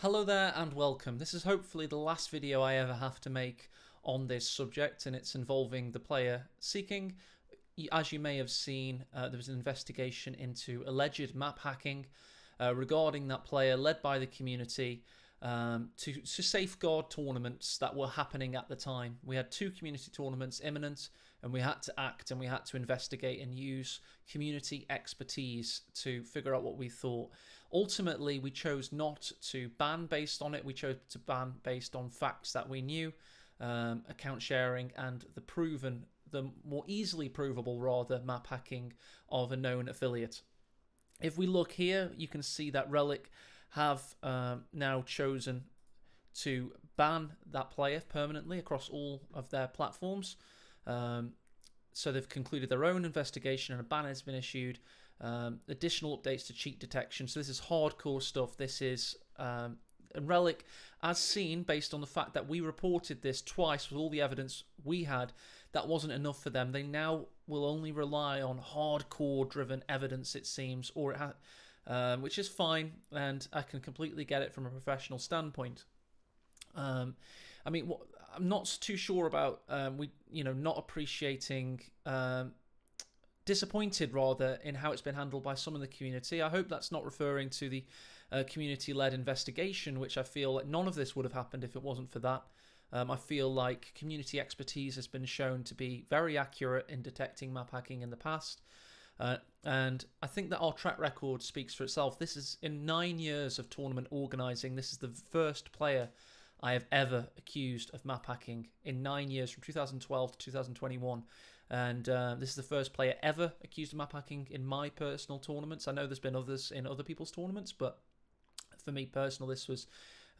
Hello there and welcome. This is hopefully the last video I ever have to make on this subject, and it's involving the player Seeking. As you may have seen, there was an investigation into alleged map hacking regarding that player, led by the community, to safeguard tournaments that were happening at the time. We had two community tournaments imminent, and we had to act and we had to investigate and use community expertise to figure out what we thought. Ultimately, we chose not to ban based on it. We chose to ban based on facts that we knew, account sharing, and the more easily provable, rather, map hacking of a known affiliate. If we look here, you can see that Relic have now chosen to ban that player permanently across all of their platforms. So they've concluded their own investigation and a ban has been issued. Additional updates to cheat detection. So this is hardcore stuff. This is and Relic, as seen, based on the fact that we reported this twice with all the evidence we had, that wasn't enough for them. They now will only rely on hardcore-driven evidence, it seems, which is fine, and I can completely get it from a professional standpoint. I'm not too sure about not appreciating. Disappointed rather in how it's been handled by some in the community. I hope that's not referring to the community-led investigation, which I feel like none of this would have happened if it wasn't for that. I feel like community expertise has been shown to be very accurate in detecting map hacking in the past. And I think that our track record speaks for itself. This is, in 9 years of tournament organising, this is the first player I have ever accused of map hacking in 9 years, from 2012 to 2021. And this is the first player ever accused of map hacking in my personal tournaments. I know there's been others in other people's tournaments, but for me personal, this was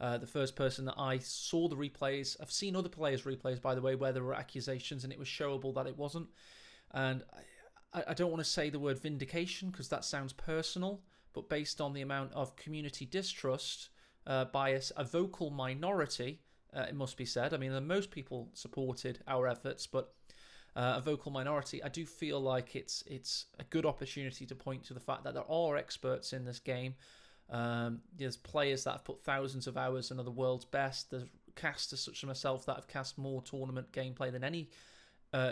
the first person that I saw the replays. I've seen other players' replays, by the way, where there were accusations and it was showable that it wasn't. And I don't want to say the word vindication because that sounds personal, but based on the amount of community distrust by a vocal minority, it must be said. I mean, most people supported our efforts, but a vocal minority, I do feel like it's a good opportunity to point to the fact that there are experts in this game. There's players that have put thousands of hours and are the world's best. There's casters such as myself that have cast more tournament gameplay than any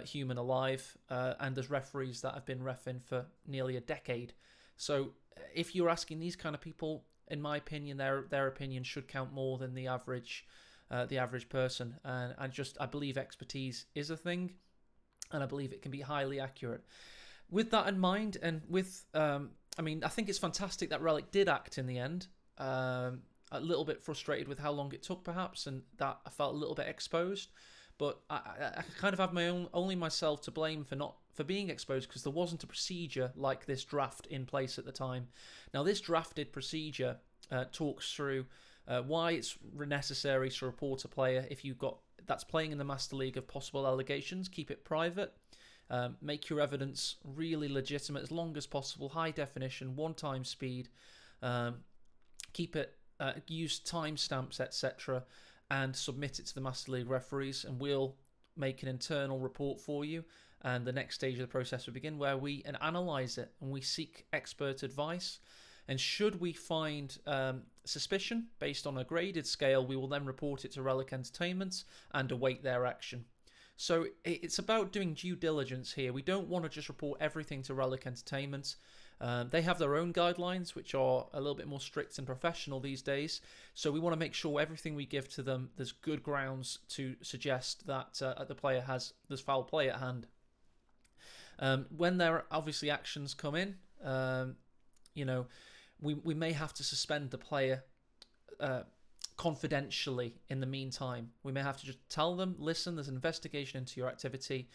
human alive, and there's referees that have been reffing for nearly a decade. So if you're asking these kind of people, in my opinion, their opinion should count more than the average person. And I believe expertise is a thing, and I believe it can be highly accurate. With that in mind, and with I think it's fantastic that Relic did act in the end. A little bit frustrated with how long it took, perhaps, and that I felt a little bit exposed. But I kind of have only myself to blame for being exposed, because there wasn't a procedure like this draft in place at the time. Now, this drafted procedure talks through why it's necessary to report a player if you've got that's playing in the Master League of possible allegations. Keep it private. Make your evidence really legitimate as long as possible. High definition, one-time speed. Keep it. Use timestamps, etc., and submit it to the Master League referees, and we'll make an internal report for you. And the next stage of the process will begin, where we analyse it and we seek expert advice. And should we find suspicion based on a graded scale, we will then report it to Relic Entertainment and await their action. So it's about doing due diligence here. We don't want to just report everything to Relic Entertainment. They have their own guidelines, which are a little bit more strict and professional these days. So we want to make sure everything we give to them, there's good grounds to suggest that there's foul play at hand. When there are obviously actions come in, we may have to suspend the player confidentially in the meantime. We may have to just tell them, listen, there's an investigation into your activity.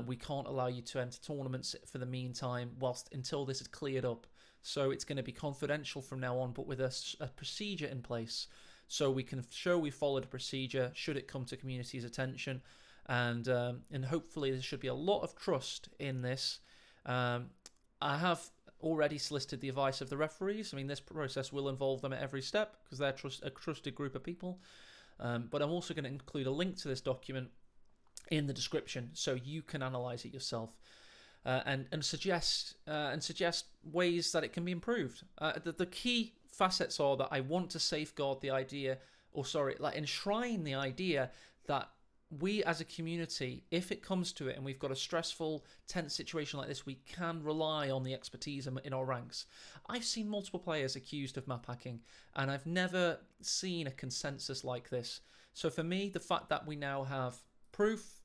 We can't allow you to enter tournaments for the meantime until this is cleared up. So it's going to be confidential from now on, but with a procedure in place, so we can show we followed a procedure should it come to community's attention, and hopefully there should be a lot of trust in this. I have already solicited the advice of the referees. I mean, this process will involve them at every step because they're a trusted group of people. But I'm also going to include a link to this document in the description so you can analyse it yourself. and suggest ways that it can be improved. The key facets are that I want to safeguard the idea, or sorry, like enshrine the idea that we as a community, if it comes to it and we've got a stressful, tense situation like this, we can rely on the expertise in our ranks. I've seen multiple players accused of map hacking, and I've never seen a consensus like this. So for me, the fact that we now have proof,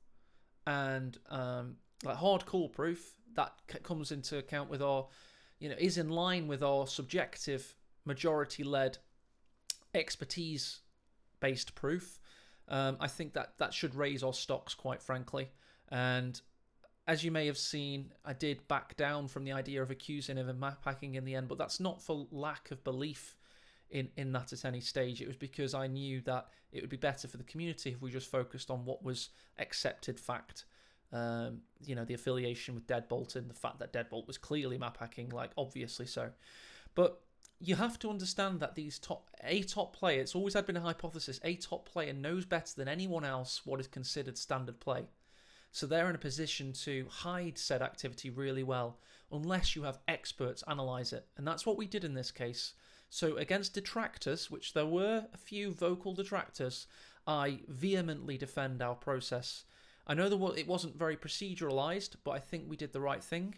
and like hardcore proof that comes into account with our, is in line with our subjective majority-led expertise-based proof. I think that should raise our stocks, quite frankly. And as you may have seen, I did back down from the idea of accusing him of map hacking in the end, but that's not for lack of belief in that at any stage. It was because I knew that it would be better for the community if we just focused on what was accepted fact. The affiliation with Deadbolt and the fact that Deadbolt was clearly map hacking, like obviously so. But you have to understand that a top player, it's always had been a hypothesis, a top player knows better than anyone else what is considered standard play. So they're in a position to hide said activity really well, unless you have experts analyse it. And that's what we did in this case. So against detractors, which there were a few vocal detractors, I vehemently defend our process. I know it wasn't very proceduralised, but I think we did the right thing.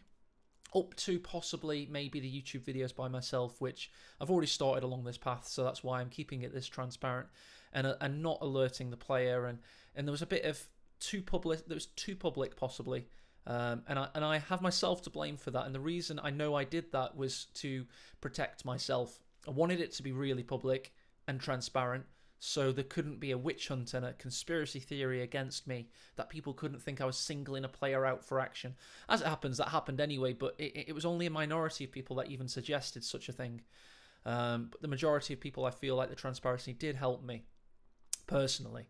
Up to possibly maybe the YouTube videos by myself, which I've already started along this path, so that's why I'm keeping it this transparent and not alerting the player. And there was a bit of too public possibly, and I have myself to blame for that. And the reason I know I did that was to protect myself. I wanted it to be really public and transparent, so there couldn't be a witch hunt and a conspiracy theory against me, that people couldn't think I was singling a player out for action. As it happens, that happened anyway, but it was only a minority of people that even suggested such a thing. But the majority of people, I feel like the transparency did help me, personally.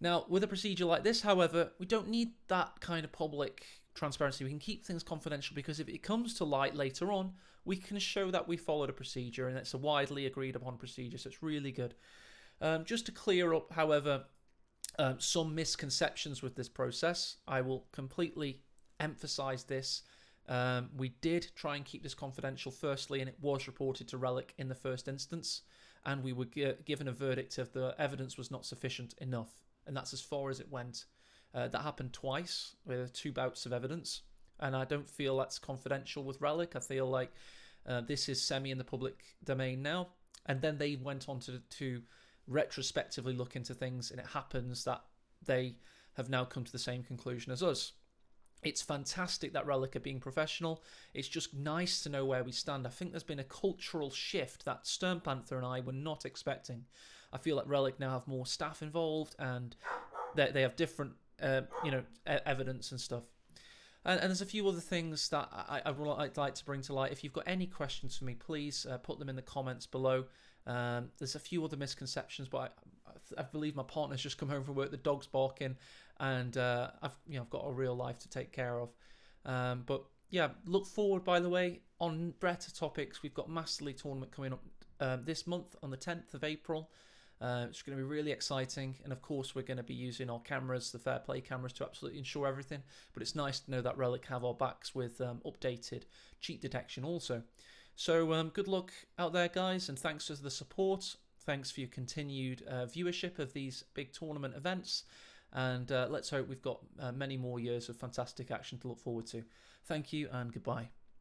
Now, with a procedure like this, however, we don't need that kind of public transparency. We can keep things confidential, because if it comes to light later on, we can show that we followed a procedure, and it's a widely agreed upon procedure, so it's really good. Just to clear up, however, some misconceptions with this process, I will completely emphasize this. We did try and keep this confidential firstly, and it was reported to Relic in the first instance, and we were given a verdict of the evidence was not sufficient enough, and that's as far as it went. That happened twice with 2 bouts of evidence, and I don't feel that's confidential with Relic. I feel like this is semi in the public domain now, and then they went on to retrospectively look into things, and it happens that they have now come to the same conclusion as us. It's fantastic that Relic are being professional. It's just nice to know where we stand. I think there's been a cultural shift that Stern Panther and I were not expecting. I feel like Relic now have more staff involved, and they have different evidence and stuff. And there's a few other things that I'd like to bring to light. If you've got any questions for me, please put them in the comments below. There's a few other misconceptions, but I believe my partner's just come home from work. The dog's barking, and I've got a real life to take care of. But yeah, look forward. By the way, on better topics, we've got Master League tournament coming up this month on the 10th of April. It's going to be really exciting, and of course we're going to be using our cameras, the Fair Play cameras, to absolutely ensure everything. But it's nice to know that Relic have our backs with updated cheat detection also. So good luck out there, guys, and thanks for the support. Thanks for your continued viewership of these big tournament events, and let's hope we've got many more years of fantastic action to look forward to. Thank you, and goodbye.